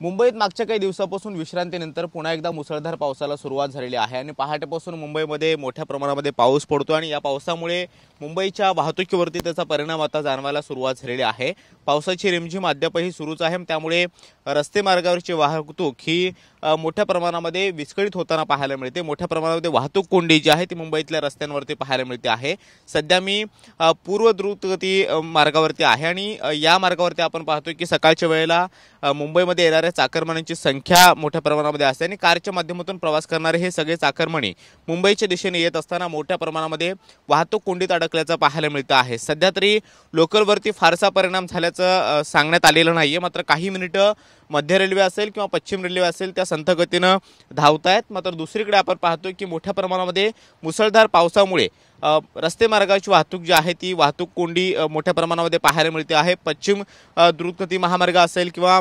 मुंबईत मागच्या काही दिवसापासून विश्रांतीनंतर पुन्हा एकदा मुसळधार पावसाला सुरुवात झालेली आहे आणि पहाटेपासून मुंबईमध्ये मोठ्या प्रमाणामध्ये पाऊस पडतो आणि या पावसामुळे मुंबईच्या वाहतुकीवरती त्याचा परिणाम आता जाणवायला सुरुवात झालेली आहे। पावसाची रिमझिम अद्यापही सुरूच आहे, त्यामुळे रस्ते मार्गावरची वाहतूक ही मोठ्या प्रमाणामध्ये विस्कळीत होताना पाहायला मिळते। मोठ्या प्रमाणामध्ये वाहतूक कोंडी जी आहे ती मुंबईतल्या रस्त्यांवरती पाहायला मिळते आहे। सध्या मी पूर्व द्रुतगती मार्गावरती आहे आणि या मार्गावरती आपण पाहतोय की सकाळच्या वेळेला मुंबईमध्ये येणाऱ्या चाकरमान्यांची संख्या मोठ्या प्रमाणामध्ये असते आणि कारच्या माध्यमातून प्रवास करणारे हे सगळे चाकरमानी मुंबईच्या दिशेने येत असताना मोठ्या प्रमाणामध्ये वाहतूक कोंडीत अडकल्याचं पाहायला मिळतं आहे। सध्या तरी लोकलवरती फारसा परिणाम झाल्याचं सांगण्यात आलेलं नाहीये, मात्र काही मिनिटं मध्य रेल्वे असेल किंवा पश्चिम रेल्वे असेल त्या संथ गतीनं धावतायत। मात्र दुसरीकडे आपण पाहतोय की मोठ्या प्रमाणामध्ये मुसळधार पावसामुळे रस्ते मार्गाची वाहतूक जी आहे ती वाहतूक कोंडी मोठ्या प्रमाणामध्ये पाहायला मिळते आहे। पश्चिम द्रुतगती महामार्ग असेल किंवा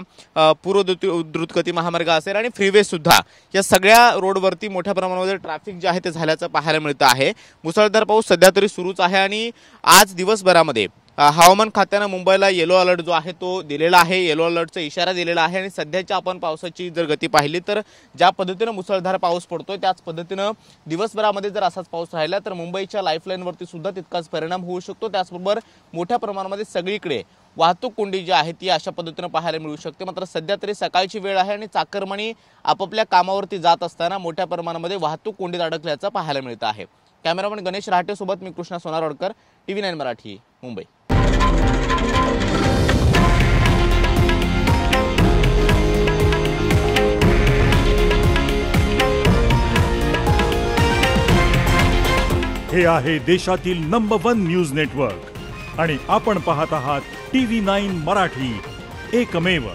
पूर्व द्रुतगती महामार्ग असेल आणि फ्रीवे सुद्धा या सगळ्या रोडवरती मोठ्या प्रमाणामध्ये ट्रॅफिक जे आहे ते झाल्याचं पाहायला मिळतं आहे। मुसळधार पाऊस सध्या तरी सुरूच आहे आणि आज दिवसभरामध्ये हवामान खात्याने मुंबईला येलो अलर्ट जो आहे तो दिलेला आहे, येलो अलर्टचा इशारा दिलेला आहे आणि सध्याच्या आपण पावसाची जर गती पाहिली तर ज्या पद्धतीने मुसळधार पाऊस पडतोय त्याच पद्धतीने दिवसभरामध्ये जर असाच पाऊस राहिला तर मुंबईच्या लाईफलाईनवरती सुद्धा तितकाच परिणाम होऊ शकतो। त्याचबरोबर मोठ्या प्रमाणामध्ये सगळीकडे वाहतूक कोंडी जी आहे ती अशा पद्धतीने पाहायला मिळू शकते। मात्र सध्या तरी सकाळची वेळ आहे आणि चाकरमानी आपापल्या कामावरती जात असताना मोठ्या प्रमाणामध्ये वाहतूक कोंडीत अडकल्याचं पाहायला मिळतं आहे। कॅमेरामन गणेश राहटे सोबत मी कृष्णा सोनारवडकर, TV9 मराठी, मुंबई। हे आहे देशातील नंबर 1 न्यूज नेटवर्क आणि आपण पाहत आहात TV9 मराठी, एकमेव।